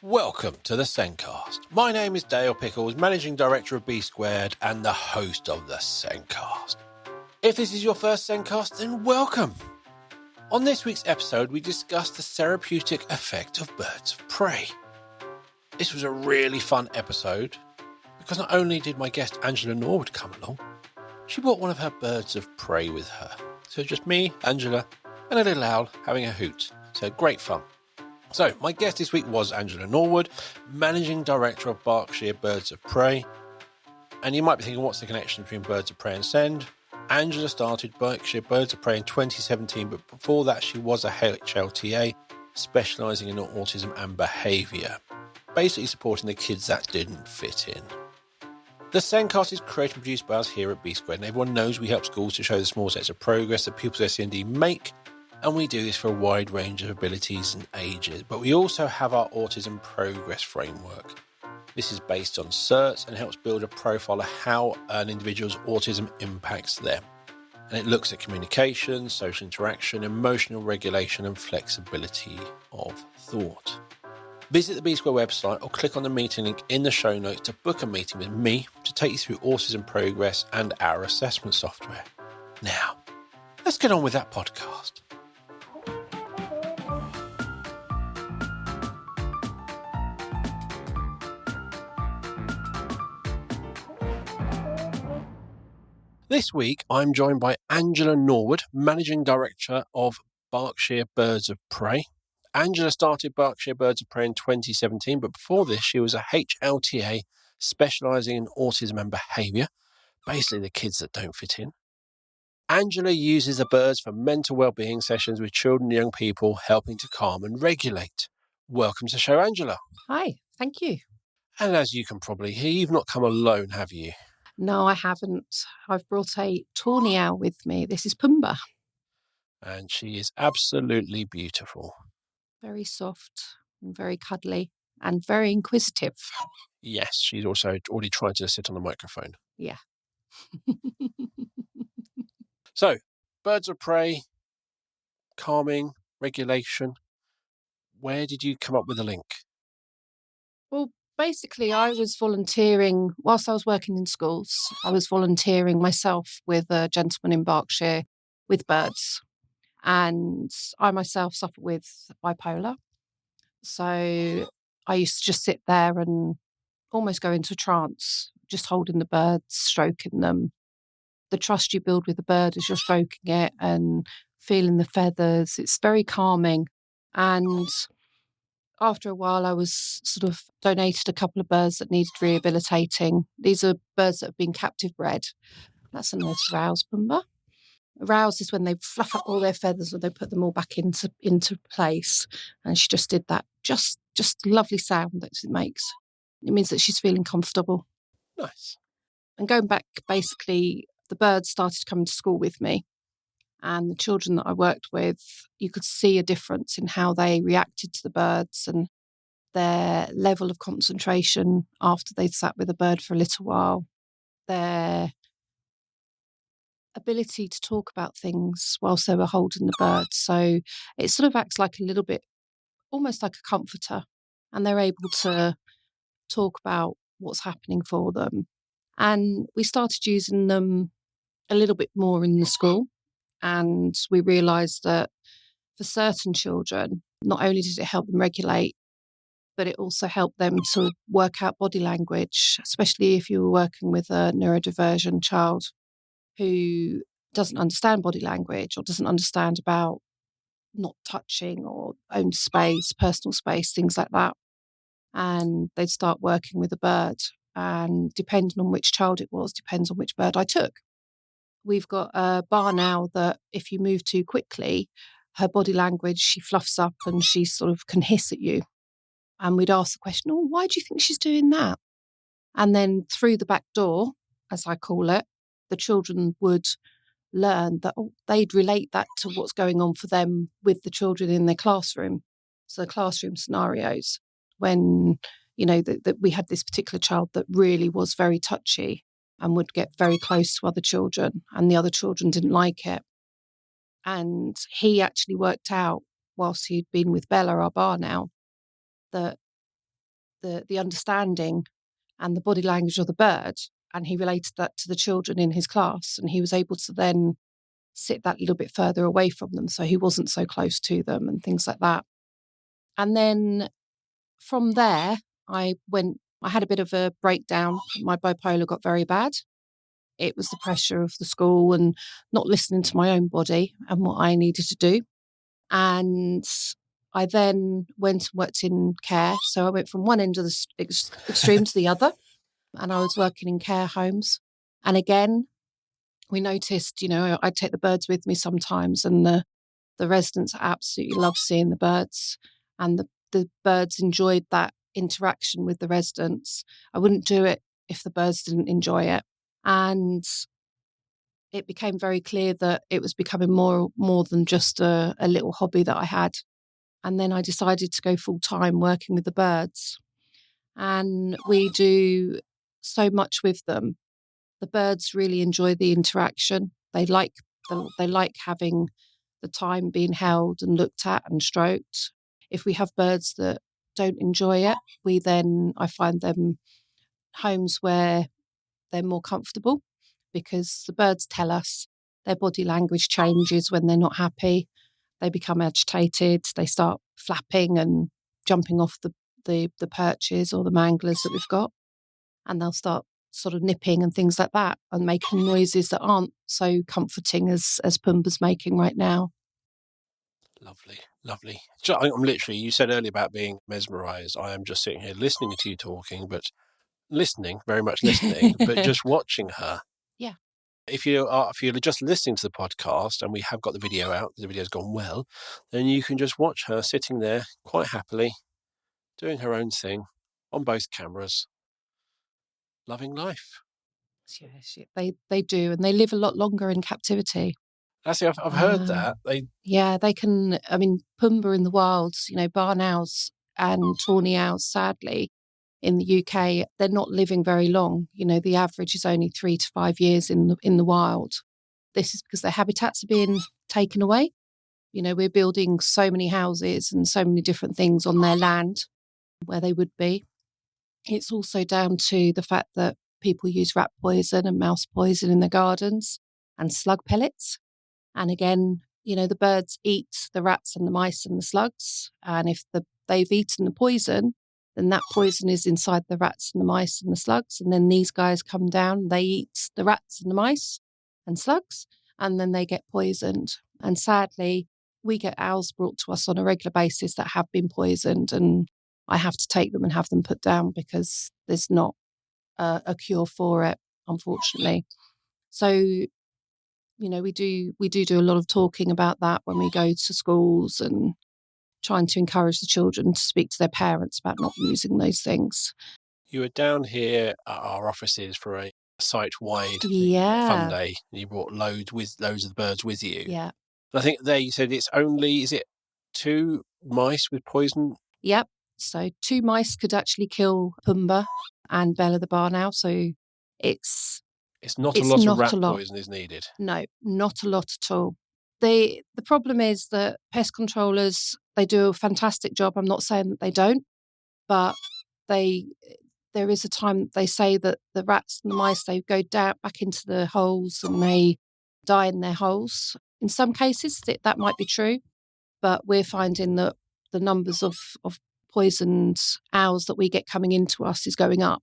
Welcome to the Sencast. My name is Dale Pickles, Managing Director of B Squared and the host of the Sencast. If this is your first Sencast, then welcome. On this week's episode, we discuss the therapeutic effect of birds of prey. This was a really fun episode because not only did my guest Angela Norwood come along, she brought one of her birds of prey with her. So just me, Angela, and a little owl having a hoot. So great fun. So, my guest this week was Angela Norwood, Managing Director of Berkshire Birds of Prey. And you might be thinking, what's the connection between Birds of Prey and SEND? Angela started Berkshire Birds of Prey in 2017, but before that she was a HLTA, specialising in autism and behaviour, basically supporting the kids that didn't fit in. The Sencast is created and produced by us here at B Squared, and everyone knows we help schools to show the small steps of progress that pupils with SEND make. And we do this for a wide range of abilities and ages. But we also have our Autism Progress Framework. This is based on certs and helps build a profile of how an individual's autism impacts them. And it looks at communication, social interaction, emotional regulation and flexibility of thought. Visit the B Square website or click on the meeting link in the show notes to book a meeting with me to take you through autism progress and our assessment software. Now, let's get on with that podcast. This week, I'm joined by Angela Norwood, Managing Director of Berkshire Birds of Prey. Angela started Berkshire Birds of Prey in 2017, but before this, she was a HLTA specialising in autism and behaviour, basically the kids that don't fit in. Angela uses the birds for mental well-being sessions with children and young people, helping to calm and regulate. Welcome to the show, Angela. Hi, thank you. And as you can probably hear, you've not come alone, have you? No, I haven't. I've brought a Tawny Owl with me. This is Pumba. And she is absolutely beautiful. Very soft and very cuddly and very inquisitive. Yes, she's also already tried to sit on the microphone. Yeah. So, birds of prey, calming, regulation. Where did you come up with the link? Well, basically, I was volunteering whilst I was working in schools. I was volunteering myself with a gentleman in Berkshire with birds. And I myself suffer with bipolar. So I used to just sit there and almost go into a trance, just holding the birds, stroking them. The trust you build with the bird as you're stroking it and feeling the feathers, it's very calming. And after a while, I was sort of donated a couple of birds that needed rehabilitating. These are birds that have been captive bred. That's a nice rouse, Pumba. Rouse is when they fluff up all their feathers or they put them all back into place. And she just did that. Just a lovely sound that it makes. It means that she's feeling comfortable. Nice. And going back, basically, the birds started coming to school with me. And the children that I worked with, you could see a difference in how they reacted to the birds and their level of concentration after they'd sat with a bird for a little while, their ability to talk about things whilst they were holding the birds. So it sort of acts like a little bit, almost like a comforter. And they're able to talk about what's happening for them. And we started using them a little bit more in the school. And we realised that for certain children, not only did it help them regulate, but it also helped them to work out body language, especially if you were working with a neurodivergent child who doesn't understand body language or doesn't understand about not touching or own space, personal space, things like that. And they'd start working with a bird. And depending on which child it was, depends on which bird I took. We've got a barn owl that if you move too quickly, her body language, she fluffs up and she sort of can hiss at you. And we'd ask the question, oh, why do you think she's doing that? And then through the back door, as I call it, the children would learn that they'd relate that to what's going on for them with the children in their classroom. So the classroom scenarios when, that we had this particular child that really was very touchy and would get very close to other children and the other children didn't like it. And he actually worked out whilst he'd been with Bella, our barn owl, that the understanding and the body language of the bird, and he related that to the children in his class, and he was able to then sit that little bit further away from them so he wasn't so close to them and things like that. And then from there, I had a bit of a breakdown. My bipolar got very bad. It was the pressure of the school and not listening to my own body and what I needed to do. And I then went and worked in care. So I went from one end of the extreme to the other, and I was working in care homes. And again, we noticed, I'd take the birds with me sometimes, and the residents absolutely loved seeing the birds, and the birds enjoyed that interaction with the residents. I wouldn't do it if the birds didn't enjoy it. And it became very clear that it was becoming more than just a little hobby that I had. And then I decided to go full time working with the birds. And we do so much with them. The birds really enjoy the interaction. They like having the time being held and looked at and stroked. If we have birds that don't enjoy it, I find them homes where they're more comfortable, because the birds tell us their body language changes when they're not happy. They become agitated. They start flapping and jumping off the perches or the manglers that we've got, and they'll start sort of nipping and things like that and making noises that aren't so comforting as Pumba's making right now. Lovely, lovely. I'm literally, you said earlier about being mesmerised. I am just sitting here listening to you talking, but very much listening, but just watching her. Yeah. If you're just listening to the podcast, and we have got the video out, the video's gone well, then you can just watch her sitting there quite happily, doing her own thing on both cameras, loving life. Yes, they do, and they live a lot longer in captivity. That's it. I've heard that. They can. I mean, Pumba in the wilds, barn owls and tawny owls, sadly, in the UK, they're not living very long. The average is only 3 to 5 years in the wild. This is because their habitats are being taken away. We're building so many houses and so many different things on their land where they would be. It's also down to the fact that people use rat poison and mouse poison in their gardens and slug pellets. And again, the birds eat the rats and the mice and the slugs. And if they've eaten the poison, then that poison is inside the rats and the mice and the slugs. And then these guys come down, they eat the rats and the mice and slugs, and then they get poisoned. And sadly, we get owls brought to us on a regular basis that have been poisoned, and I have to take them and have them put down because there's not a cure for it, unfortunately. So, we do a lot of talking about that when we go to schools and trying to encourage the children to speak to their parents about not using those things. You were down here at our offices for a site-wide fun day. You brought loads of the birds with you. Yeah. I think there you said is it 2 mice with poison? Yep. So 2 mice could actually kill Pumba and Bella the barn owl. So it's not a lot of rat poison is needed. No, not a lot at all. The problem is that pest controllers, they do a fantastic job. I'm not saying that they don't, but there is a time they say that the rats and the mice, they go down back into the holes and they die in their holes. In some cases, that might be true, but we're finding that the numbers of poisoned owls that we get coming into us is going up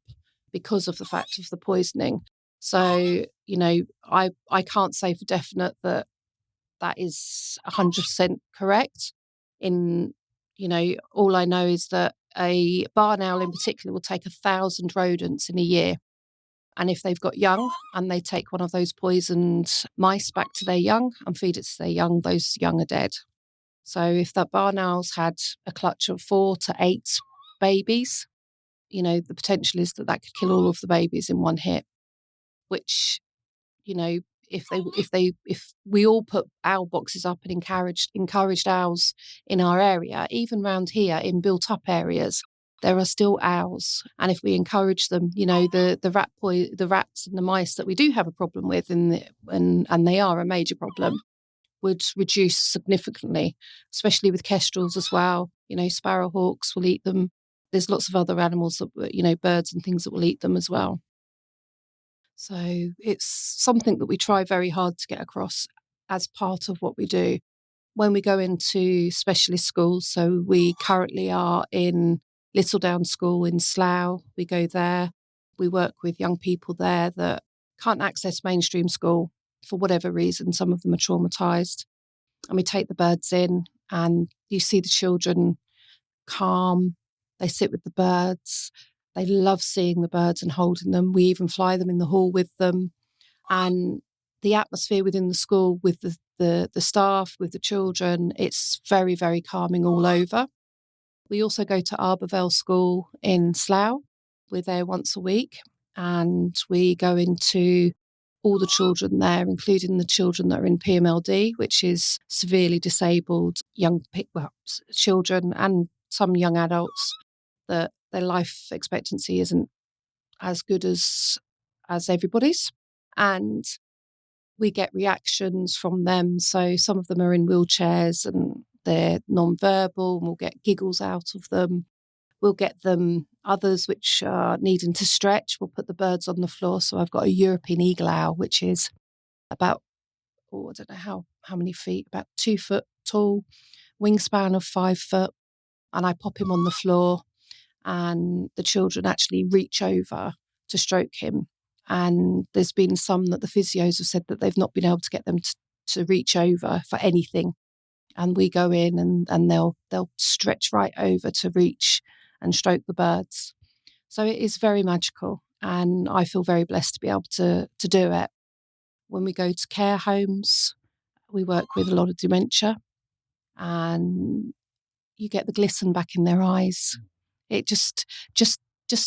because of the fact of the poisoning. So, I can't say for definite that is 100% correct. All I know is that a barn owl in particular will take 1,000 rodents in a year. And if they've got young and they take one of those poisoned mice back to their young and feed it to their young, those young are dead. So if that barn owl's had a clutch of 4 to 8 babies, the potential is that could kill all of the babies in one hit, which, if we all put owl boxes up and encouraged owls in our area, even around here in built up areas, there are still owls. And if we encourage them, the rats and the mice that we do have a problem with, and they are a major problem, would reduce significantly, especially with kestrels as well. Sparrowhawks will eat them. there's lots of other animals that, birds and things that will eat them as well. So it's something that we try very hard to get across as part of what we do. When we go into specialist schools, so we currently are in Littledown School in Slough, we go there, we work with young people there that can't access mainstream school for whatever reason. Some of them are traumatised. And we take the birds in and you see the children calm, they sit with the birds, they love seeing the birds and holding them. We even fly them in the hall with them. And the atmosphere within the school with the staff, with the children, it's very, very calming all over. We also go to Arborvale School in Slough. We're there once a week and we go into all the children there, including the children that are in PMLD, which is severely disabled children and some young adults that their life expectancy isn't as good as everybody's. And we get reactions from them. So some of them are in wheelchairs and they're non-verbal, and we'll get giggles out of them. We'll get them others which are needing to stretch. We'll put the birds on the floor. So I've got a European eagle owl, which is about, I don't know how many feet, about 2 foot tall, wingspan of 5 foot. And I pop him on the floor and the children actually reach over to stroke him. And there's been some that the physios have said that they've not been able to get them to reach over for anything. And we go in and they'll stretch right over to reach and stroke the birds. So it is very magical. And I feel very blessed to be able to do it. When we go to care homes, we work with a lot of dementia and you get the glisten back in their eyes. It just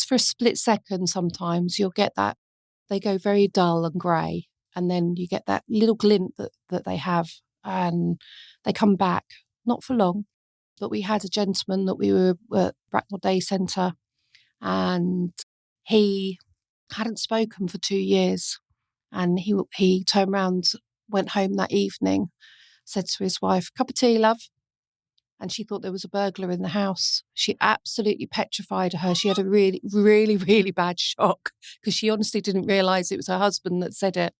for a split second sometimes you'll get that. They go very dull and grey and then you get that little glint that they have and they come back, not for long. But we had a gentleman that we were at Bracknell Day Centre and he hadn't spoken for 2 years and he turned around, went home that evening, said to his wife, "Cup of tea, love." And she thought there was a burglar in the house. She absolutely petrified her. She had a really, really, really bad shock because she honestly didn't realise it was her husband that said it.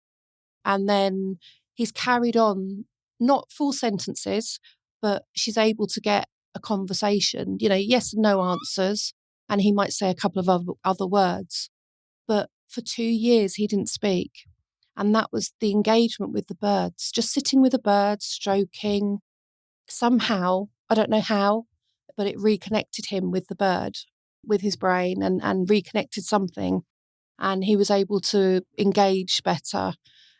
And then he's carried on, not full sentences, but she's able to get a conversation, yes and no answers. And he might say a couple of other words. But for 2 years, he didn't speak. And that was the engagement with the birds, just sitting with the birds, stroking. Somehow, I don't know how, but it reconnected him with the bird, with his brain and reconnected something. And he was able to engage better.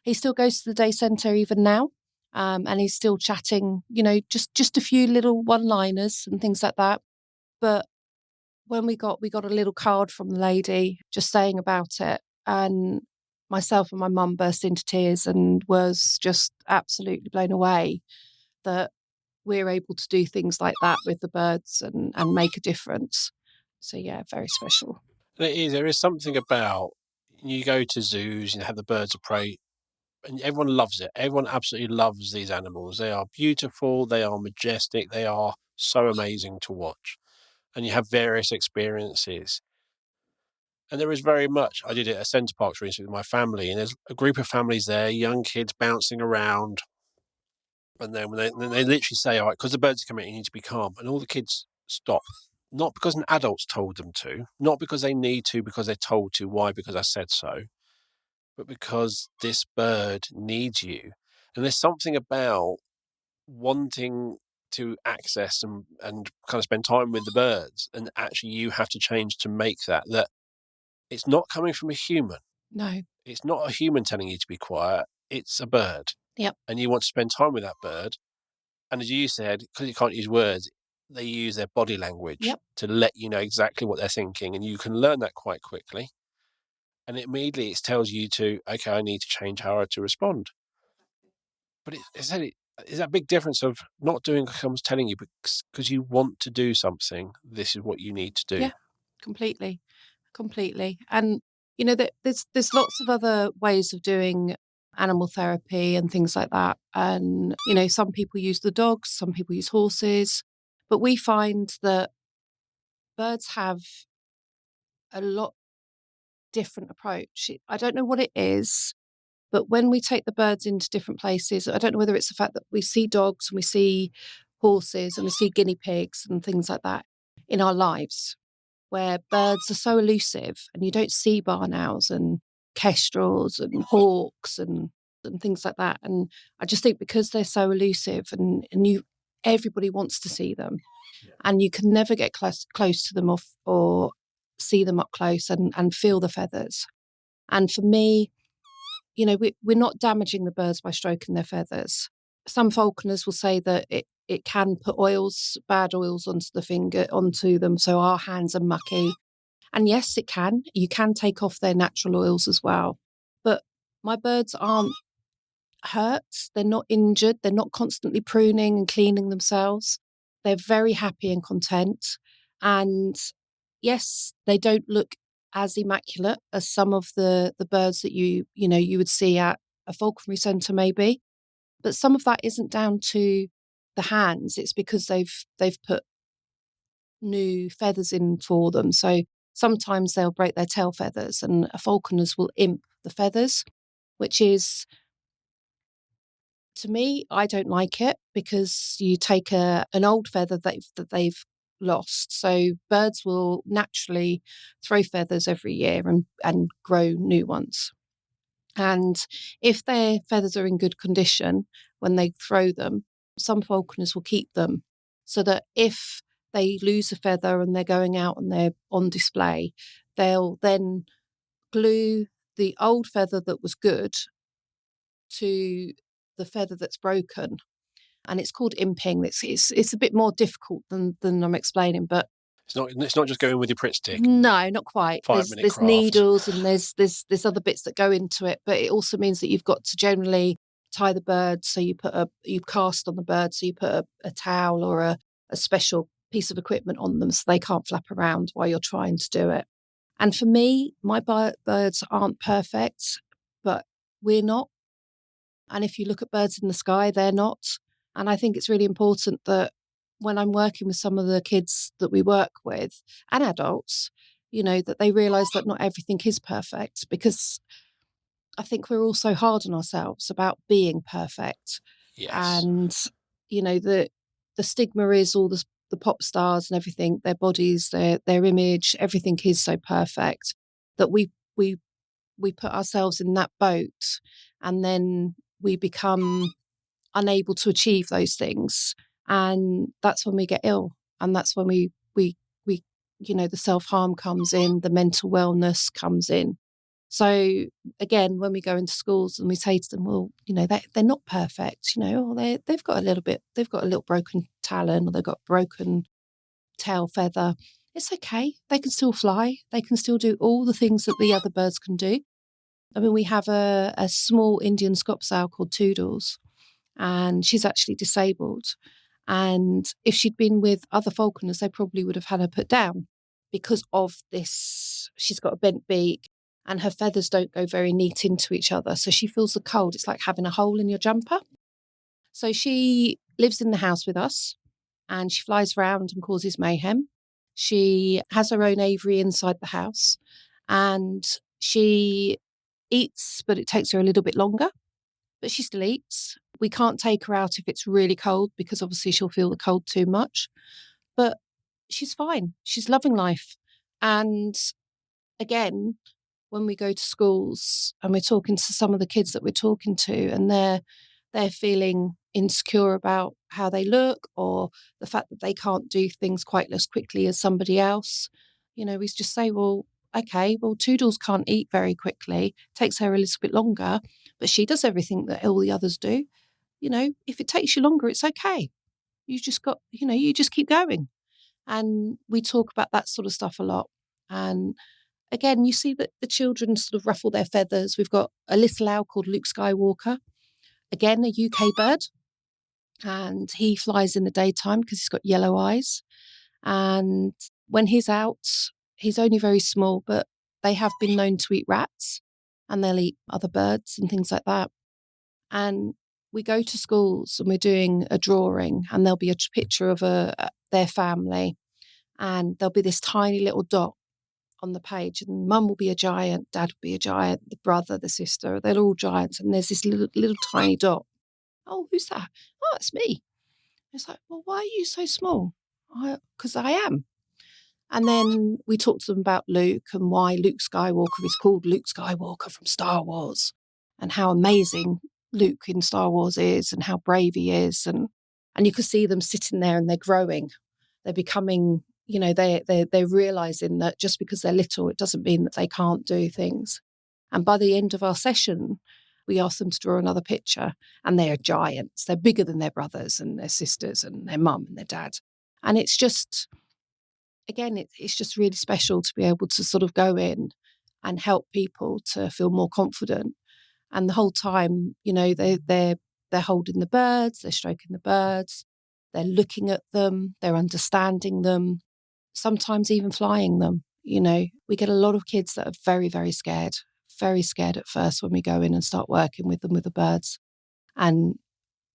He still goes to the day centre even now. And he's still chatting, just a few little one-liners and things like that. But when we got a little card from the lady just saying about it, and myself and my mum burst into tears and was just absolutely blown away that we're able to do things like that with the birds and make a difference. So yeah, very special. There is something about, you go to zoos and have the birds of prey and everyone loves it. Everyone absolutely loves these animals. They are beautiful, they are majestic, they are so amazing to watch. And you have various experiences. And there is very much, I did it at Centre Parks recently with my family, and there's a group of families there, young kids bouncing around. And then when they literally say, all right, because the birds are coming, you need to be calm. And all the kids stop. Not because an adult's told them to, not because they need to, because they're told to. Why? Because I said so. But because this bird needs you. And there's something about wanting to access and kind of spend time with the birds, and actually you have to change to make that it's not coming from a human. No. It's not a human telling you to be quiet. It's a bird. Yep. And you want to spend time with that bird. And as you said, because you can't use words, they use their body language to let you know exactly what they're thinking. And you can learn that quite quickly. And immediately it tells you okay, I need to change how to respond. But it's that big difference of not doing what someone's telling you because you want to do something. This is what you need to do. Yeah, completely. And, there's lots of other ways of doing animal therapy and things like that. And, some people use the dogs, some people use horses. But we find that birds have a lot different approach. I don't know what it is, but when we take the birds into different places, I don't know whether it's the fact that we see dogs and we see horses and we see guinea pigs and things like that in our lives, where birds are so elusive and you don't see barn owls and kestrels and hawks and things like that. And I just think because they're so elusive and everybody wants to see them, and you can never get close to them or see them up close and feel the feathers. And for me, we're not damaging the birds by stroking their feathers. Some falconers will say that it can put bad oils onto them, so our hands are mucky. And yes, it can. You can take off their natural oils as well. But my birds aren't hurt. They're not injured. They're not constantly pruning and cleaning themselves. They're very happy and content. And yes, they don't look as immaculate as some of the birds that you would see at a falconry centre maybe. But some of that isn't down to the hands. It's because they've put new feathers in for them. So sometimes they'll break their tail feathers and falconers will imp the feathers, which is, to me, I don't like it because you take an old feather that they've lost. So birds will naturally throw feathers every year and grow new ones. And if their feathers are in good condition when they throw them, some falconers will keep them so that if they lose a feather and they're going out and they're on display, they'll then glue the old feather that was good to the feather that's broken. And it's called imping. It's a bit more difficult than I'm explaining, but it's not just going with your Pritt stick. No, not quite. 5-minute There's craft. needles and there's other bits that go into it, but it also means that you've got to generally tie the bird. So you cast on the bird, so you put a towel or a special piece of equipment on them so they can't flap around while you're trying to do it. And for me, my birds aren't perfect, but we're not. And if you look at birds in the sky, they're not. And I think it's really important that when I'm working with some of the kids that we work with and adults, that they realise that not everything is perfect, because I think we're all so hard on ourselves about being perfect. Yes. And, the stigma is all the pop stars and everything, their bodies, their image, everything is so perfect that we put ourselves in that boat, and then we become unable to achieve those things, and that's when we get ill, and that's when we the self-harm comes in, the mental wellness comes in. So again, when we go into schools and we say to them, well, they're not perfect, or they've got a little broken talon, or they've got broken tail feather, it's okay, they can still fly, they can still do all the things that the other birds can do. I mean, we have a small Indian scops owl called Toodles, and she's actually disabled. And if she'd been with other falconers, they probably would have had her put down because of this. She's got a bent beak and her feathers don't go very neat into each other. So she feels the cold. It's like having a hole in your jumper. So she lives in the house with us and she flies around and causes mayhem. She has her own aviary inside the house and she eats, but it takes her a little bit longer. But she still eats. We can't take her out if it's really cold because obviously she'll feel the cold too much. But she's fine. She's loving life. And again, when we go to schools and we're talking to some of the kids that we're talking to, and they're feeling insecure about how they look or the fact that they can't do things quite as quickly as somebody else, we just say, well, okay, well, Toodles can't eat very quickly. Takes her a little bit longer, but she does everything that all the others do. If it takes you longer, it's okay. You just you just keep going. And we talk about that sort of stuff a lot. And again, you see that the children sort of ruffle their feathers. We've got a little owl called Luke Skywalker, again, a UK bird. And he flies in the daytime because he's got yellow eyes. And when he's out, he's only very small, but they have been known to eat rats and they'll eat other birds and things like that. And we go to schools and we're doing a drawing and there'll be a picture of their family. and there'll be this tiny little dot on the page, and mum will be a giant, dad will be a giant, the brother, the sister, they're all giants, and there's this little tiny dot. Oh, who's that? Oh, it's me. It's like, well, why are you so small? Because I am. And then we talked to them about Luke and why Luke Skywalker is called Luke Skywalker from Star Wars, and how amazing Luke in Star Wars is, and how brave he is. And you can see them sitting there, and they're growing. They're becoming, they're realizing that just because they're little, it doesn't mean that they can't do things. And by the end of our session, we asked them to draw another picture, and they are giants. They're bigger than their brothers and their sisters and their mum and their dad. And it's just, again, it's just really special to be able to sort of go in and help people to feel more confident. And the whole time, they're holding the birds, they're stroking the birds, they're looking at them, they're understanding them, sometimes even flying them. We get a lot of kids that are very, very scared at first when we go in and start working with them with the birds. And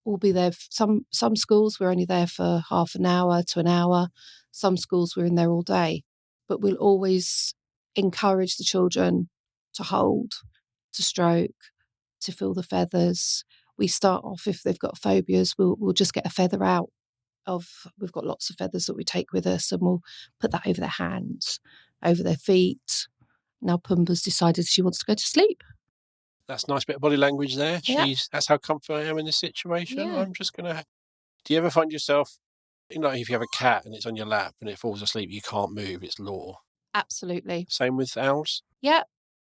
we'll be there. Some schools we're only there for half an hour to an hour. Some schools we're in there all day. But we'll always encourage the children to hold, to stroke, to feel the feathers. We start off, if they've got phobias, we'll just get a feather out we've got lots of feathers that we take with us, and we'll put that over their hands, over their feet. Now Pumba's decided she wants to go to sleep. That's a nice bit of body language there. Yeah. That's how comfortable I am in this situation. Yeah. I'm just going to... Do you ever find yourself, if you have a cat and it's on your lap and it falls asleep, you can't move, it's law? Absolutely. Same with owls? Yeah.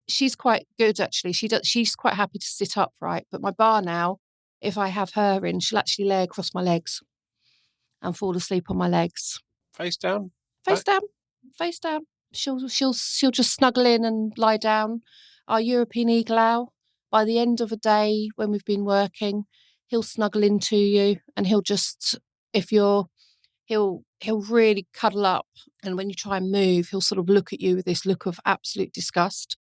She's quite good, actually. She's quite happy to sit upright. But my bar now, if I have her in, she'll actually lay across my legs and fall asleep on my legs. Face down? Face down. Face down. She'll just snuggle in and lie down. Our European eagle owl, by the end of a day when we've been working, he'll snuggle into you, and he'll really cuddle up. And when you try and move, he'll sort of look at you with this look of absolute disgust.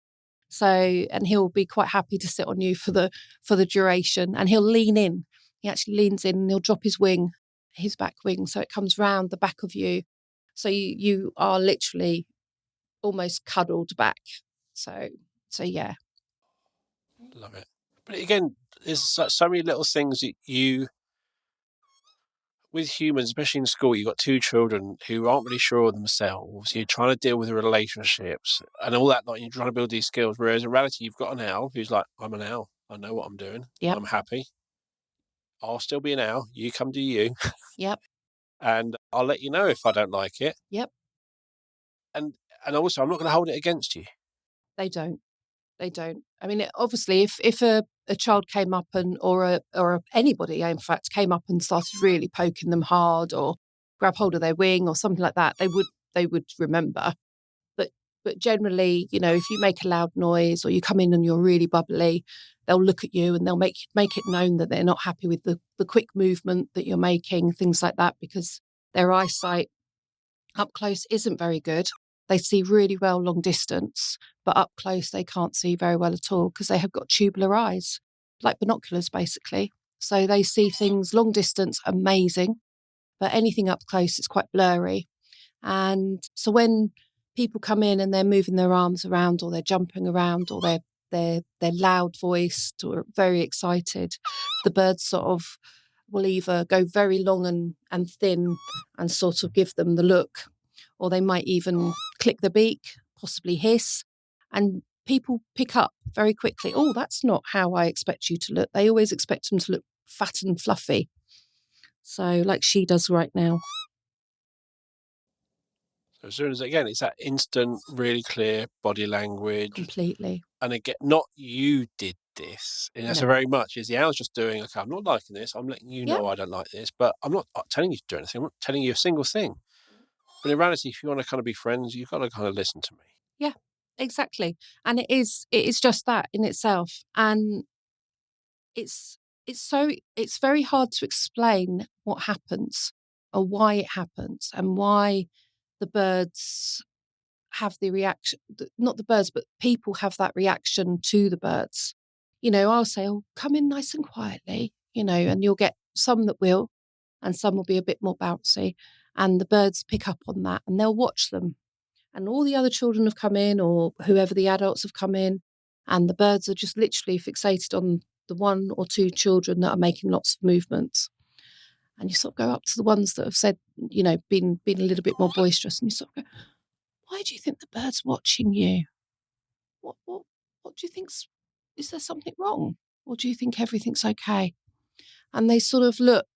So, and he'll be quite happy to sit on you for the duration, and he'll lean in. He actually leans in and he'll drop his back wing, so it comes round the back of you. So you are literally almost cuddled back. So yeah. Love it. But again, there's so many little things that with humans, especially in school, you've got two children who aren't really sure of themselves. You're trying to deal with the relationships and all that, you're trying to build these skills. Whereas in reality, you've got an owl who's like, I'm an owl. I know what I'm doing. Yep. I'm happy. I'll still be an owl. You come do you. Yep. And I'll let you know if I don't like it. Yep. And also, I'm not going to hold it against you. They don't. I mean, obviously, if a child came up or anybody, in fact, came up and started really poking them hard or grab hold of their wing or something like that, they would remember. But generally, if you make a loud noise or you come in and you're really bubbly, they'll look at you and they'll make it known that they're not happy with the quick movement that you're making, things like that, because their eyesight up close isn't very good. They see really well long distance, but up close they can't see very well at all because they have got tubular eyes, like binoculars basically. So they see things long distance amazing, but anything up close it's quite blurry. And so when people come in and they're moving their arms around or they're jumping around or they're loud voiced or very excited, the birds sort of will either go very long and thin and sort of give them the look, or they might even click the beak, possibly hiss, and people pick up very quickly, oh, that's not how I expect you to look. They always expect them to look fat and fluffy. So like she does right now. So as soon as, again, it's that instant, really clear body language. Completely. And again, not you did this. And that's very much is the owl's just doing, okay, I'm not liking this. I'm letting you know I don't like this, but I'm not telling you to do anything. I'm not telling you a single thing. But in reality, if you want to kind of be friends, you've got to kind of listen to me. Yeah, exactly. And it is just that in itself. And it's very hard to explain what happens or why it happens and why the birds have the reaction, not the birds, but people have that reaction to the birds. I'll say, oh, come in nice and quietly, and you'll get some that will, and some will be a bit more bouncy. and the birds pick up on that and they'll watch them. And all the other children have come in, or whoever the adults have come in, and the birds are just literally fixated on the one or two children that are making lots of movements. And you sort of go up to the ones that have said, been a little bit more boisterous, and you sort of go, why do you think the bird's watching you? What do you think's, is there something wrong? Or do you think everything's okay? And they sort of look,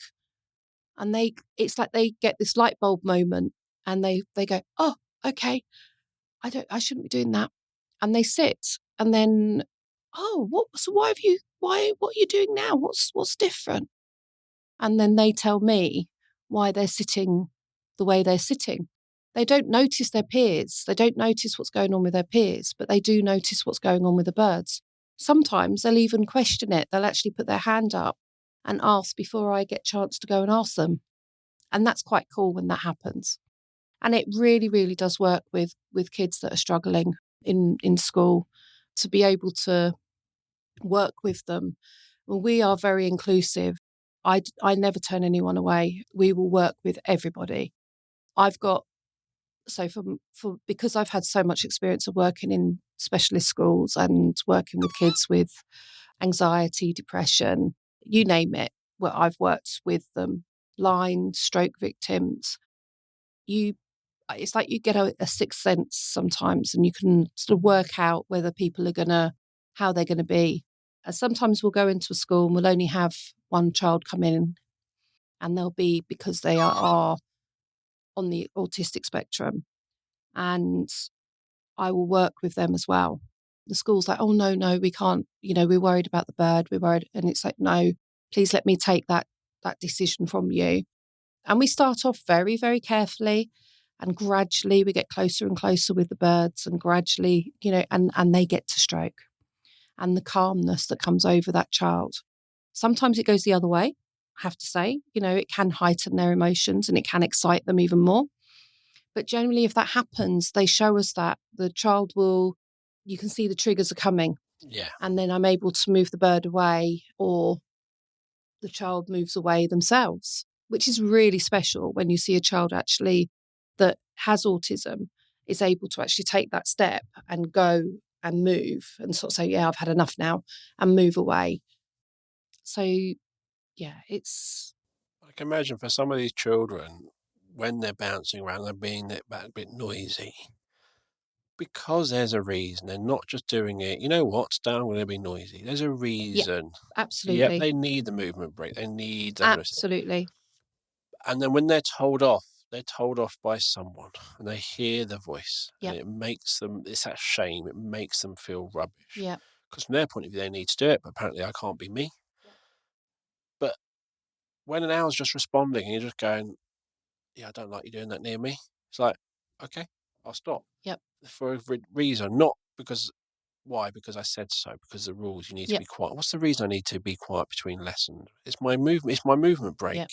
and it's like they get this light bulb moment, and they go, oh, okay, I shouldn't be doing that. And they sit, and then, oh, what are you doing now? What's different? And then they tell me why they're sitting the way they're sitting. They don't notice their peers. They don't notice what's going on with their peers, but they do notice what's going on with the birds. Sometimes they'll even question it. They'll actually put their hand up and ask before I get a chance to go and ask them. And that's quite cool when that happens. And it really, really does work with kids that are struggling in school, to be able to work with them. Well, we are very inclusive. I never turn anyone away. We will work with everybody. Because I've had so much experience of working in specialist schools and working with kids with anxiety, depression, you name it, where I've worked with them, blind, stroke victims. It's like you get a sixth sense sometimes, and you can sort of work out whether people are how they're going to be. And sometimes we'll go into a school and we'll only have one child come in, and they'll be because they are on the autistic spectrum, and I will work with them as well. The school's like, oh, no, we can't, we're worried about the bird, we're worried. And it's like, no, please let me take that decision from you. And we start off very, very carefully, and gradually we get closer and closer with the birds, and gradually, and they get to stroke, and the calmness that comes over that child. Sometimes it goes the other way, I have to say. It can heighten their emotions and it can excite them even more. But generally, if that happens, they show us that the child you can see the triggers are coming. Yeah. And then I'm able to move the bird away, or the child moves away themselves, which is really special when you see a child actually that has autism is able to actually take that step and go and move and sort of say, yeah, I've had enough now, and move away. So, yeah, it's... I can imagine for some of these children, when they're bouncing around, they're being a bit noisy. Because there's a reason. They're not just doing it, you know what, today I'm going to be noisy. There's a reason. Yep, absolutely. Yep, they need the movement break. They need that. Absolutely. And then when they're told off by someone, and they hear the voice. Yep. And it makes them, it's that shame, it makes them feel rubbish. Yeah. Because from their point of view, they need to do it, but apparently I can't be me. Yep. But when an owl's just responding and you're just going, yeah, I don't like you doing that near me. It's like, okay, I'll stop. Yep. For a reason, not because, why? Because I said so, because the rules, you need to be quiet. What's the reason I need to be quiet between lessons? It's my movement break. Yep.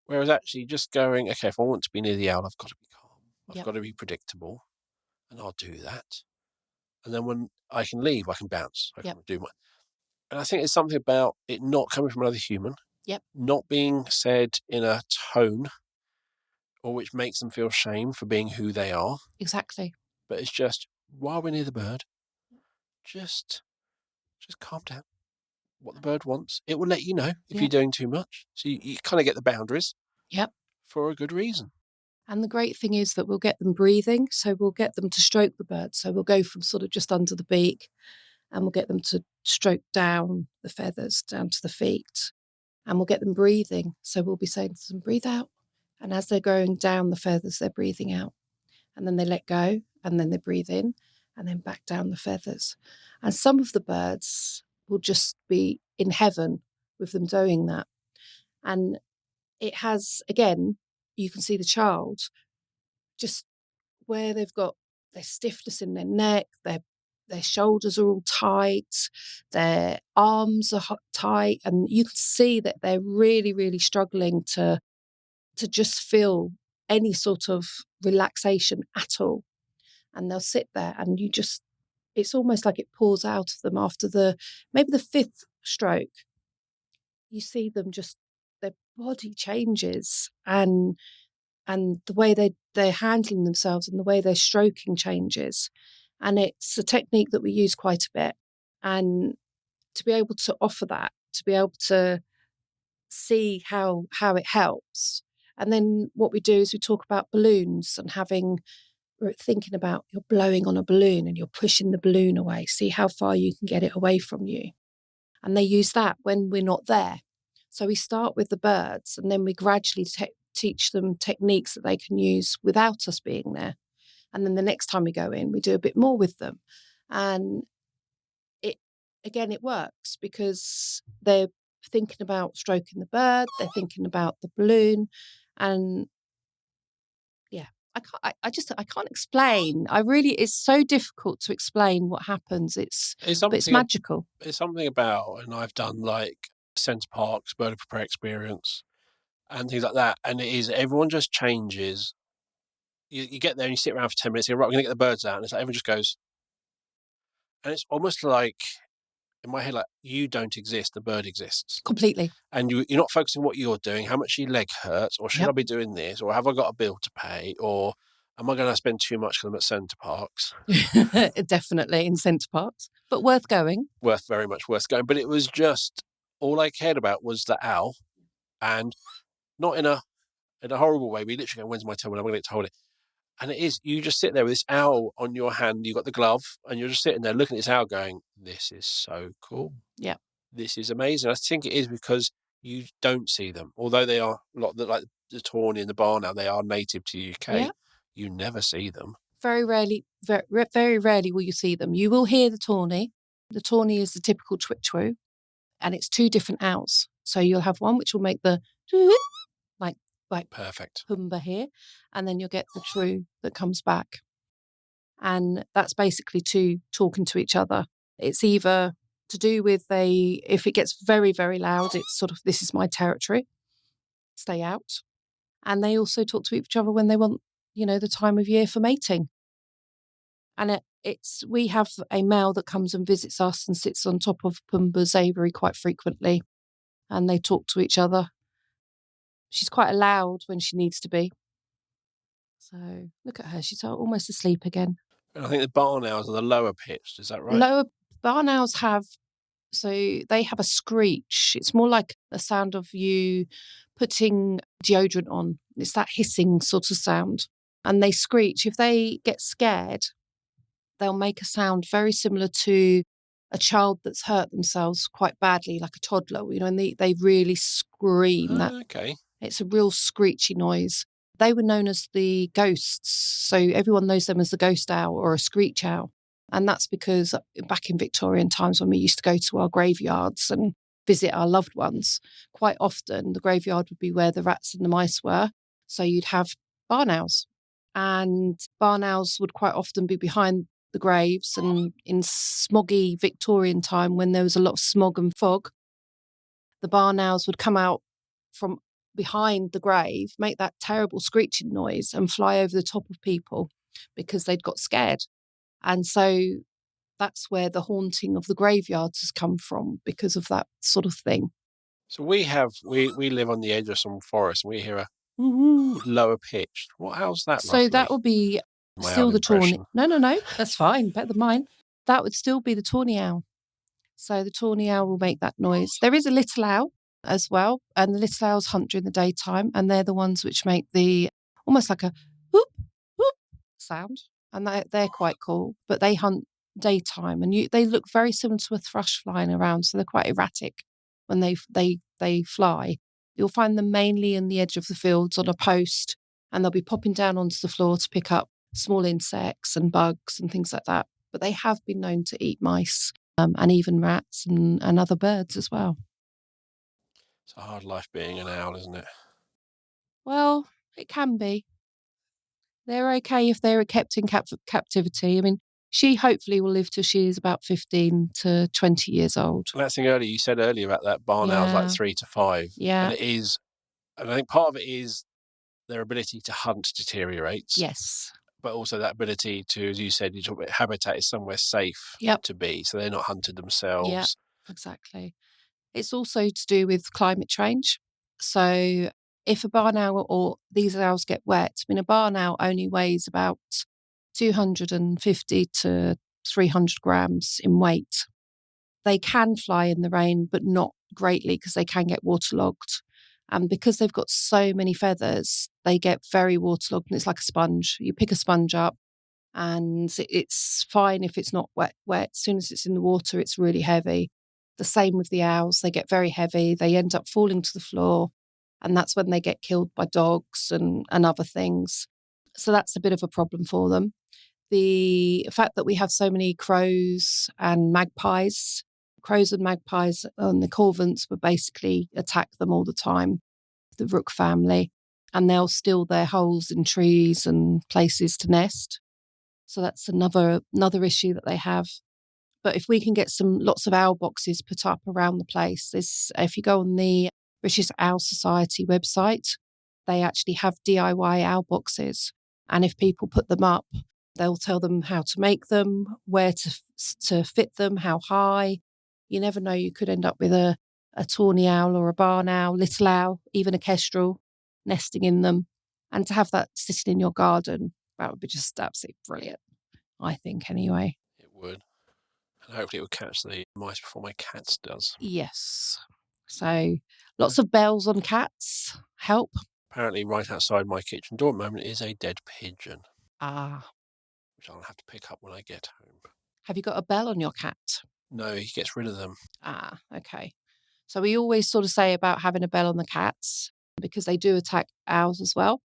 Whereas actually just going, okay, if I want to be near the owl, I've got to be calm. I've got to be predictable, and I'll do that. And then when I can leave, I can bounce. I can do my... And I think it's something about it not coming from another human. Yep. Not being said in a tone or which makes them feel shame for being who they are. Exactly. But it's just, while we're near the bird, just calm down. What the bird wants, it will let you know if you're doing too much. So you kind of get the boundaries. Yep. For a good reason. And the great thing is that we'll get them breathing. So we'll get them to stroke the bird. So we'll go from sort of just under the beak, and we'll get them to stroke down the feathers, down to the feet. And we'll get them breathing. So we'll be saying to them, breathe out. And as they're going down the feathers, they're breathing out. And then they let go, and then they breathe in, and then back down the feathers. And some of the birds will just be in heaven with them doing that. And it has, again, you can see the child just where they've got their stiffness in their neck, their shoulders are all tight, their arms are tight, and you can see that they're really, really struggling to just feel any sort of relaxation at all. And they'll sit there, and it's almost like it pours out of them after maybe the fifth stroke. You see them their body changes, and and the way they're handling themselves and the way they're stroking changes. And it's a technique that we use quite a bit. And to be able to offer that, to be able to see how it helps. And then what we do is we talk about balloons and we're thinking about you're blowing on a balloon and you're pushing the balloon away, see how far you can get it away from you. And they use that when we're not there. So we start with the birds and then we gradually teach them techniques that they can use without us being there. And then the next time we go in, we do a bit more with them. And it works because they're thinking about stroking the bird, they're thinking about the balloon. And yeah, I can't explain. It's so difficult to explain what happens. But it's magical. It's something about, and I've done like Centre Park's Bird of Prey experience and things like that. And it is, everyone just changes. You get there and you sit around for 10 minutes, you're right, I'm going to get the birds out. And it's like, everyone just goes, and it's almost like, in my head, like, you don't exist, the bird exists. Completely. And you're not focusing on what you're doing, how much your leg hurts, or should I be doing this, or have I got a bill to pay, or am I going to spend too much because I'm at Centre Parks? Definitely in Centre Parks, but worth going. Very much worth going. But it was just, all I cared about was the owl, and not in a horrible way. We literally go, when's my turn, when I'm going to get to hold it? And it is, you just sit there with this owl on your hand, you've got the glove, and you're just sitting there looking at this owl going, this is so cool. Yeah. This is amazing. I think it is because you don't see them. Although they are a lot like the tawny and the barn owl, they are native to the UK. Yeah. You never see them. Very rarely will you see them. You will hear the tawny. The tawny is the typical twoo, and it's two different owls. So you'll have one which will make the like perfect Pumba here, and then you'll get the twoo that comes back. And that's basically two talking to each other. It's either to do with if it gets very, very loud, it's sort of, this is my territory, stay out. And they also talk to each other when they want, the time of year for mating. And we have a male that comes and visits us and sits on top of Pumba's aviary quite frequently, and they talk to each other. She's quite loud when she needs to be. So look at her. She's almost asleep again. I think the barn owls are the lower pitched. Is that right? Barn owls they have a screech. It's more like the sound of you putting deodorant on. It's that hissing sort of sound. And they screech. If they get scared, they'll make a sound very similar to a child that's hurt themselves quite badly, like a toddler, and they really scream. Okay. It's a real screechy noise. They were known as the ghosts. So everyone knows them as the ghost owl or a screech owl. And that's because back in Victorian times, when we used to go to our graveyards and visit our loved ones, quite often the graveyard would be where the rats and the mice were. So you'd have barn owls. And barn owls would quite often be behind the graves. And in smoggy Victorian time, when there was a lot of smog and fog, the barn owls would come out from behind the grave, make that terrible screeching noise and fly over the top of people because they'd got scared. And so that's where the haunting of the graveyards has come from, because of that sort of thing. So we live on the edge of some forest and we hear a lower pitched. What owl's that? So roughly? That would be still the tawny. No, that's fine, better than mine. That would still be the tawny owl. So the tawny owl will make that noise. There is a little owl as well, and the little owls hunt during the daytime, and they're the ones which make the almost like a whoop whoop sound, and they're quite cool. But they hunt daytime, and they look very similar to a thrush flying around, so they're quite erratic when they fly. You'll find them mainly in the edge of the fields on a post, and they'll be popping down onto the floor to pick up small insects and bugs and things like that. But they have been known to eat mice and even rats and other birds as well. It's a hard life being an owl, isn't it? Well, it can be. They're okay if they're kept in captivity. I mean, she hopefully will live till she is about 15 to 20 years old. And that thing earlier, you said earlier about that barn owl's like 3 to 5. Yeah. And it is, and I think part of it is their ability to hunt deteriorates. Yes. But also that ability to, as you said, you talk about habitat is somewhere safe to be. So they're not hunted themselves. Yeah, exactly. It's also to do with climate change. So if a barn owl or these owls get wet, I mean, a barn owl only weighs about 250 to 300 grams in weight. They can fly in the rain, but not greatly because they can get waterlogged. And because they've got so many feathers, they get very waterlogged, and it's like a sponge. You pick a sponge up and it's fine if it's not wet. As soon as it's in the water, it's really heavy. The same with the owls. They get very heavy. They end up falling to the floor, and that's when they get killed by dogs and other things. So that's a bit of a problem for them. The fact that we have so many crows and magpies and the corvants would basically attack them all the time, the rook family, and they'll steal their holes in trees and places to nest. So that's another issue that they have. But if we can get lots of owl boxes put up around the place, if you go on the British Owl Society website, they actually have DIY owl boxes. And if people put them up, they'll tell them how to make them, where to fit them, how high. You never know, you could end up with a tawny owl or a barn owl, little owl, even a kestrel nesting in them. And to have that sitting in your garden, that would be just absolutely brilliant, I think, anyway. It would. And hopefully it will catch the mice before my cat does. Yes. So lots of bells on cats help. Apparently right outside my kitchen door at the moment is a dead pigeon. Ah. Which I'll have to pick up when I get home. Have you got a bell on your cat? No, he gets rid of them. Ah, okay. So we always sort of say about having a bell on the cats because they do attack owls as well.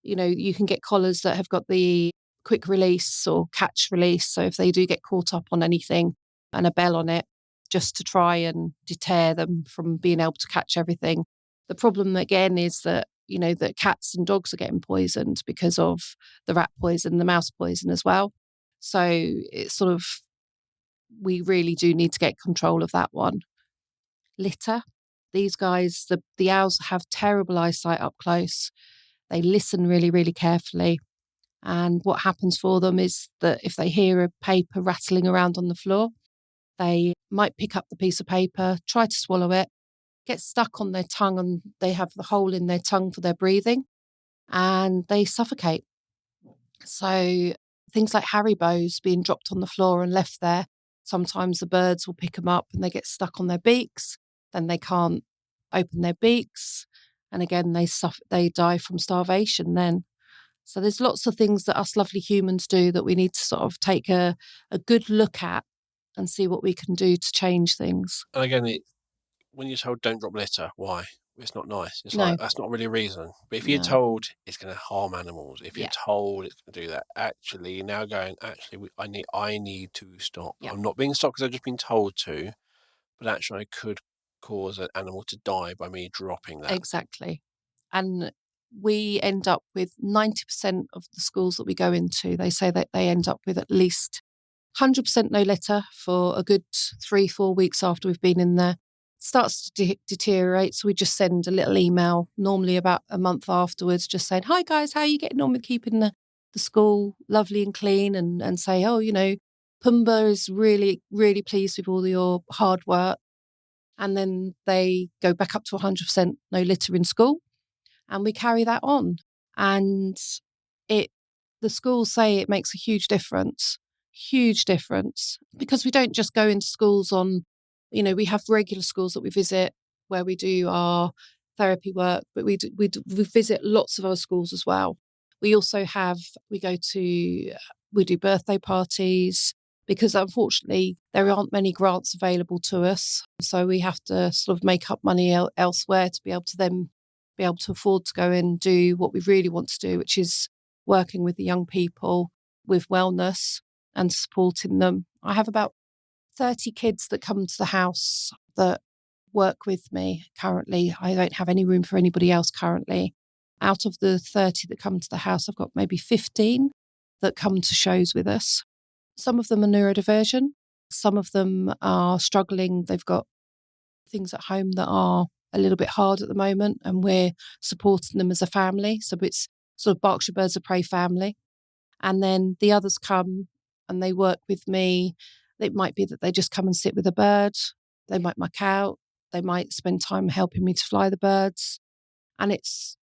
You know, you can get collars that have got the quick release or catch release. So if they do get caught up on anything and a bell on it, just to try and deter them from being able to catch everything. The problem again is that, you know, that cats and dogs are getting poisoned because of the rat poison, the mouse poison as well. So it's sort of, we really do need to get control of that one. Litter. These guys, the owls have terrible eyesight up close. They listen really, really carefully. And what happens for them is that if they hear a paper rattling around on the floor, they might pick up the piece of paper, try to swallow it, get stuck on their tongue, and they have the hole in their tongue for their breathing, and they suffocate. So things like Haribos being dropped on the floor and left there, sometimes the birds will pick them up and they get stuck on their beaks, then they can't open their beaks, and again they die from starvation then. So there's lots of things that us lovely humans do that we need to sort of take a good look at and see what we can do to change things. And again, when you're told don't drop litter, why? It's not nice. It's like, that's not really a reason. But if you're told it's going to harm animals, if you're told it's going to do that, actually you're now going, I need to stop. I'm not being stopped because I've just been told to, but actually I could cause an animal to die by me dropping that. Exactly. And we end up with 90% of the schools that we go into, they say that they end up with at least 100% no litter for a good 3-4 weeks after we've been in there. It starts to deteriorate, so we just send a little email, normally about a month afterwards, just saying, hi guys, how are you getting on with keeping the school lovely and clean, and say, oh, you know, Pumba is really, really pleased with all your hard work. And then they go back up to 100% no litter in school, and we carry that on. And the schools say it makes a huge difference, because we don't just go into schools on, you know, we have regular schools that we visit where we do our therapy work, but we visit lots of other schools as well. We also we do birthday parties, because unfortunately there aren't many grants available to us. So we have to sort of make up money elsewhere to be able to afford to go and do what we really want to do, which is working with the young people with wellness and supporting them. I have about 30 kids that come to the house that work with me currently. I don't have any room for anybody else currently. Out of the 30 that come to the house, I've got maybe 15 that come to shows with us. Some of them are neurodivergent. Some of them are struggling. They've got things at home that are a little bit hard at the moment, and we're supporting them as a family. So it's sort of Berkshire Birds of Prey family. And then the others come and they work with me. It might be that they just come and sit with a bird. They might muck out. They might spend time helping me to fly the birds. And it's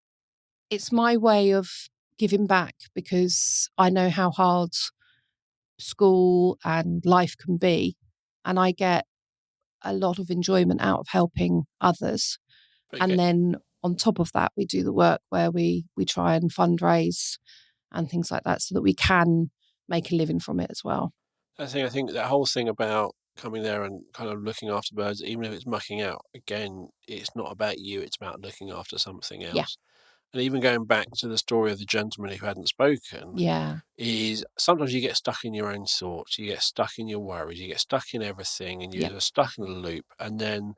it's my way of giving back, because I know how hard school and life can be, and I get a lot of enjoyment out of helping others. Okay. And then on top of that, we do the work where we try and fundraise and things like that so that we can make a living from it as well. I think that whole thing about coming there and kind of looking after birds, even if it's mucking out, again, it's not about you, it's about looking after something else. Yeah. And even going back to the story of the gentleman who hadn't spoken, Yeah. is sometimes you get stuck in your own thoughts, you get stuck in your worries, you get stuck in everything, and you're stuck in a loop. And then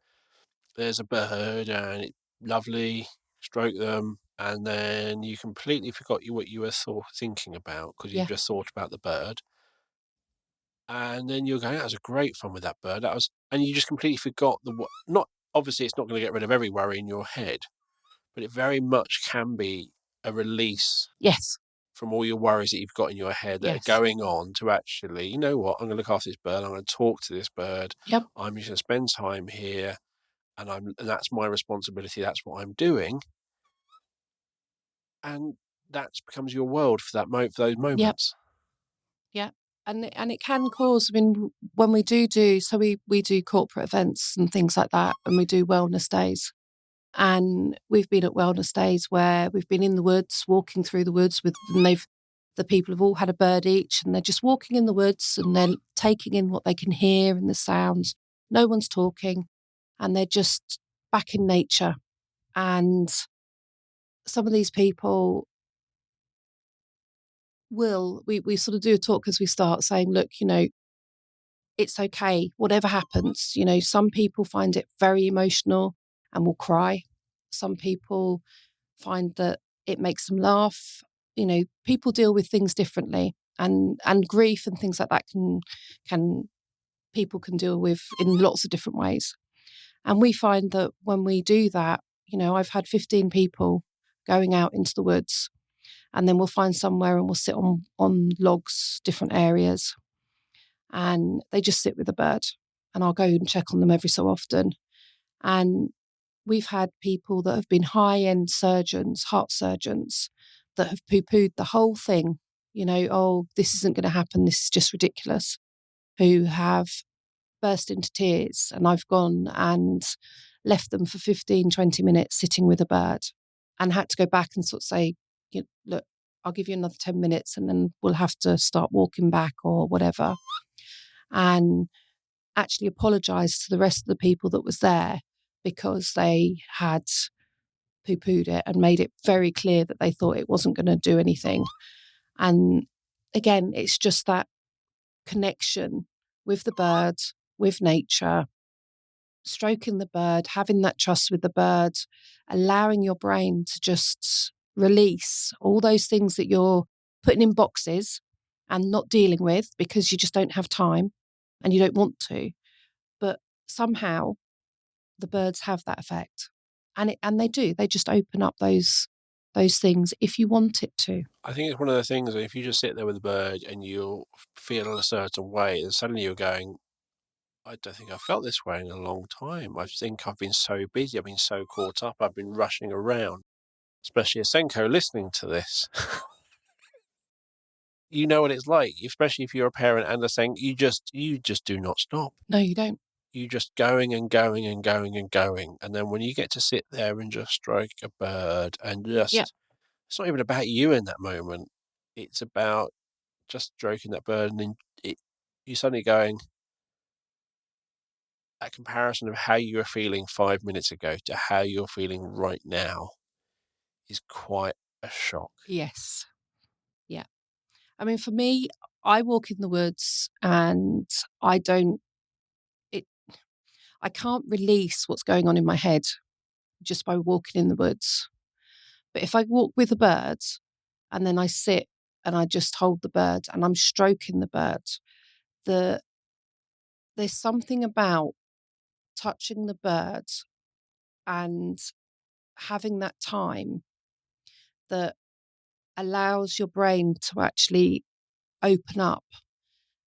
there's a bird and it's lovely, stroke them, and then you completely forgot what you were thinking about, because you just thought about the bird. And then you're going, that was a great fun with that bird. And you just completely forgot not obviously it's not going to get rid of every worry in your head, but it very much can be a release. Yes. From all your worries that you've got in your head that are going on, to actually, you know what, I'm going to look after this bird. I'm going to talk to this bird. Yep. I'm just going to spend time here, and that's my responsibility. That's what I'm doing, and that becomes your world for those moments. Yeah. And it can cause, I mean, when we do so we do corporate events and things like that, and we do wellness days. And we've been at wellness days where we've been in the woods, walking through the woods with, and the people have all had a bird each, and they're just walking in the woods and they're taking in what they can hear and the sounds. No one's talking, and they're just back in nature. And some of these people we sort of do a talk as we start, saying, look, it's okay, whatever happens. Some people find it very emotional and will cry. Some people find that it makes them laugh. People deal with things differently, and grief and things like that can people can deal with in lots of different ways. And we find that when we do that, I've had 15 people going out into the woods, and then we'll find somewhere and we'll sit on logs, different areas, and they just sit with a bird, and I'll go and check on them every so often. And we've had people that have been high-end surgeons, heart surgeons, that have poo-pooed the whole thing. Oh, this isn't going to happen, this is just ridiculous, who have burst into tears, and I've gone and left them for 15, 20 minutes sitting with a bird, and had to go back and sort of say, look, I'll give you another 10 minutes and then we'll have to start walking back or whatever. And actually apologise to the rest of the people that was there, because they had poo-pooed it and made it very clear that they thought it wasn't going to do anything. And again, it's just that connection with the bird, with nature, stroking the bird, having that trust with the bird, allowing your brain to just release all those things that you're putting in boxes and not dealing with because you just don't have time and you don't want to. But somehow the birds have that effect. And they do. They just open up those things if you want it to. I think it's one of the things that if you just sit there with a bird and you'll feel a certain way, and suddenly you're going, I don't think I've felt this way in a long time. I think I've been so busy, I've been so caught up, I've been rushing around, especially a Senko listening to this. You know what it's like, especially if you're a parent and a Senko, you just do not stop. No, you don't. You just going and going and going and going. And then when you get to sit there and just stroke a bird and just, it's not even about you in that moment. It's about just stroking that bird, and then you're suddenly going, that comparison of how you were feeling 5 minutes ago to how you're feeling right now is quite a shock. Yes. Yeah. I mean, for me, I walk in the woods and I can't release what's going on in my head just by walking in the woods. But if I walk with a bird and then I sit and I just hold the bird and I'm stroking the bird, there's something about touching the bird and having that time that allows your brain to actually open up.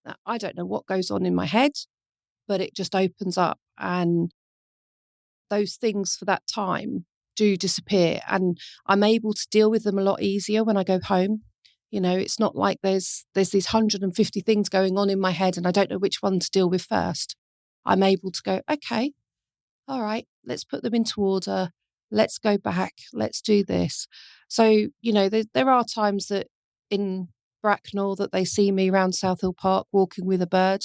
Now, I don't know what goes on in my head, but it just opens up. And those things for that time do disappear, and I'm able to deal with them a lot easier when I go home. It's not like there's these 150 things going on in my head and I don't know which one to deal with first. I'm able to go, okay, all right, let's put them into order. Let's go back. Let's do this. So, there are times that in Bracknell that they see me around South Hill Park walking with a bird.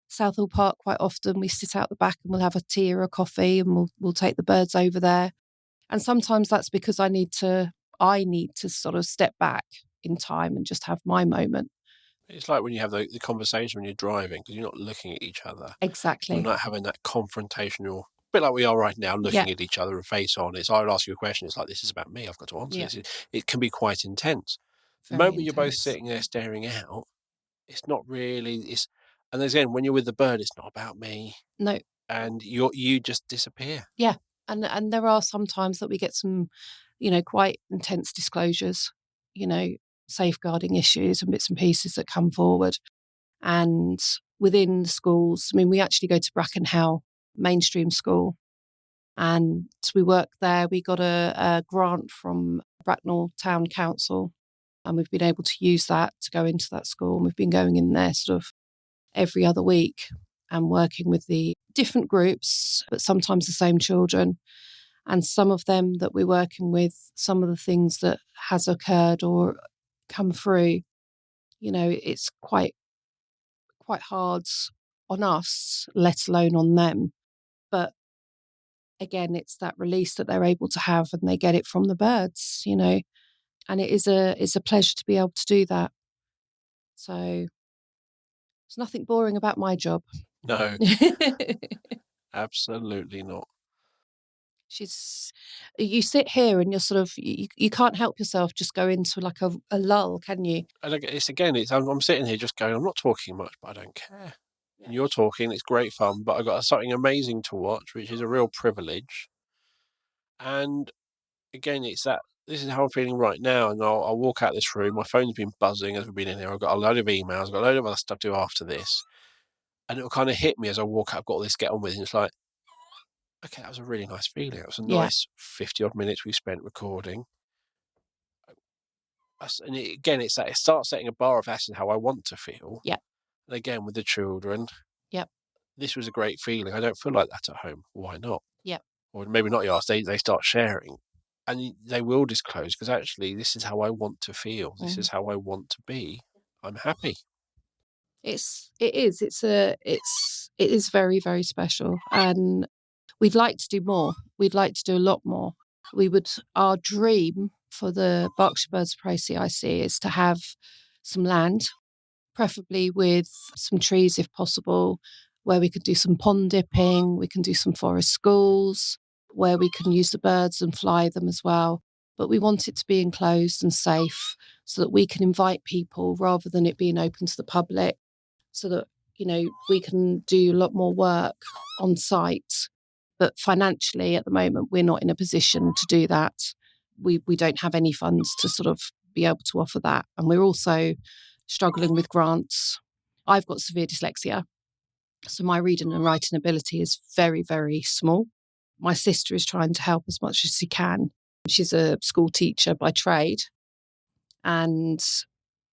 South Hill Park, quite often we sit out the back and we'll have a tea or a coffee and we'll take the birds over there. And sometimes that's because I need to sort of step back in time and just have my moment. It's like when you have the conversation when you're driving, because you're not looking at each other. Exactly. You're not having that confrontational, a bit like we are right now, looking at each other and face on. I would ask you a question. It's like, this is about me. I've got to answer this. It can be quite intense. The moment you're both sitting there staring out, it's not really. And again, when you're with the bird, it's not about me. No. And you just disappear. Yeah. And there are some times that we get some, quite intense disclosures, safeguarding issues and bits and pieces that come forward. And within the schools, we actually go to Brackenhow mainstream school and we work there. We got a grant from Bracknell Town Council and we've been able to use that to go into that school. And we've been going in there sort of every other week and working with the different groups, but sometimes the same children. And some of them that we're working with, some of the things that has occurred or come through, it's quite hard on us, let alone on them. But again, it's that release that they're able to have and they get it from the birds, and it's a pleasure to be able to do that. So there's nothing boring about my job. No, absolutely not. You sit here and you're sort of, you can't help yourself just go into like a lull, can you? And I'm sitting here just going, I'm not talking much, but I don't care. Yeah. And you're talking, it's great fun, but I've got something amazing to watch, which is a real privilege. And again, this is how I'm feeling right now. And I'll walk out this room. My phone's been buzzing as we've been in here. I've got a load of emails. I've got a load of other stuff to do after this. And it'll kind of hit me as I walk out. I've got all this to get on with. And it's like, okay, that was a really nice feeling. It was a nice 50 odd minutes we spent recording. And it starts setting a bar of that's how I want to feel. Yeah. And again, with the children. Yep. This was a great feeling. I don't feel like that at home. Why not? Yep. Or maybe not yours. They start sharing. And they will disclose because actually this is how I want to feel. This is how I want to be. I'm happy. It is very, very special. And we'd like to do more. We'd like to do a lot more. Our dream for the Berkshire Birds of Prey CIC is to have some land, preferably with some trees if possible, where we could do some pond dipping, we can do some forest schools, where we can use the birds and fly them as well. But we want it to be enclosed and safe so that we can invite people rather than it being open to the public, so that, we can do a lot more work on site. But financially, at the moment, we're not in a position to do that. We don't have any funds to sort of be able to offer that. And we're also struggling with grants. I've got severe dyslexia, so my reading and writing ability is very, very small. My sister is trying to help as much as she can. She's a school teacher by trade. And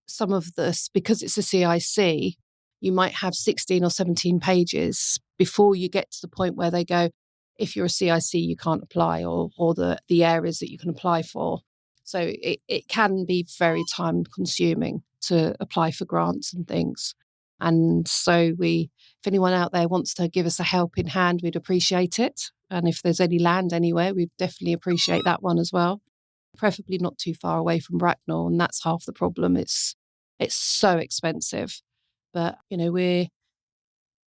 some of this, because it's a CIC, you might have 16 or 17 pages before you get to the point where they go, if you're a CIC, you can't apply, or the areas that you can apply for. So it can be very time consuming to apply for grants and things. And so if anyone out there wants to give us a helping hand, we'd appreciate it. And if there's any land anywhere, we'd definitely appreciate that one as well. Preferably not too far away from Bracknell, and that's half the problem. It's so expensive. But, we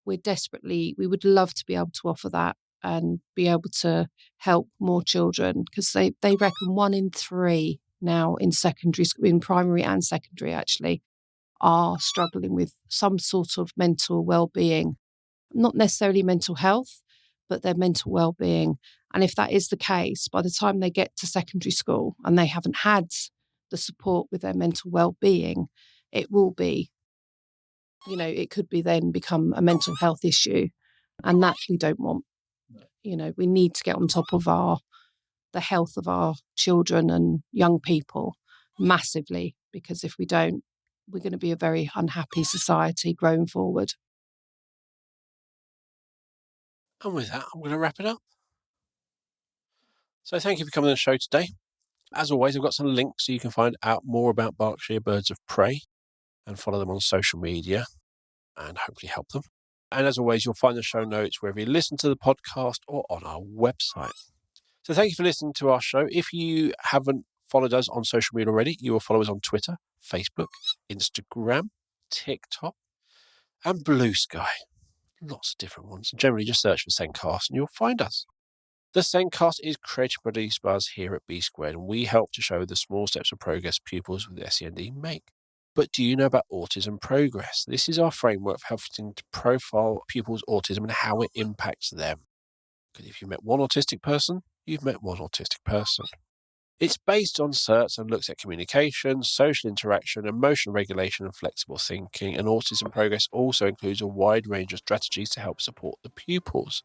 would love to be able to offer that and be able to help more children, because they reckon 1 in 3 now in secondary, in primary and secondary actually, are struggling with some sort of mental well-being, not necessarily mental health, but their mental well-being. And if that is the case, by the time they get to secondary school and they haven't had the support with their mental well-being, it will be, it could be then become a mental health issue. And that we don't want. We need to get on top of our the health of our children and young people massively, because if we don't, we're going to be a very unhappy society growing forward. And with that, I'm going to wrap it up. So thank you for coming on the show today. As always, I've got some links so you can find out more about Berkshire Birds of Prey and follow them on social media and hopefully help them. And as always, you'll find the show notes wherever you listen to the podcast or on our website. So thank you for listening to our show. If you haven't followed us on social media already, you will follow us on Twitter, Facebook, Instagram, TikTok, and Blue Sky. Lots of different ones. Generally, just search for Sendcast and you'll find us. The Sendcast is created and produced by us here at B Squared, and we help to show the small steps of progress pupils with SEND make. But do you know about Autism Progress? This is our framework for helping to profile pupils' autism and how it impacts them. Because if you've met one autistic person, you've met one autistic person. It's based on certs and looks at communication, social interaction, emotional regulation, and flexible thinking. And Autism Progress also includes a wide range of strategies to help support the pupils.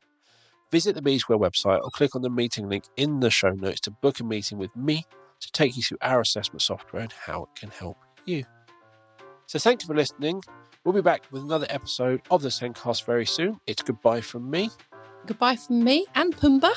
Visit the B Square website or click on the meeting link in the show notes to book a meeting with me to take you through our assessment software and how it can help you. So thank you for listening. We'll be back with another episode of the Sendcast very soon. It's goodbye from me. Goodbye from me and Pumba.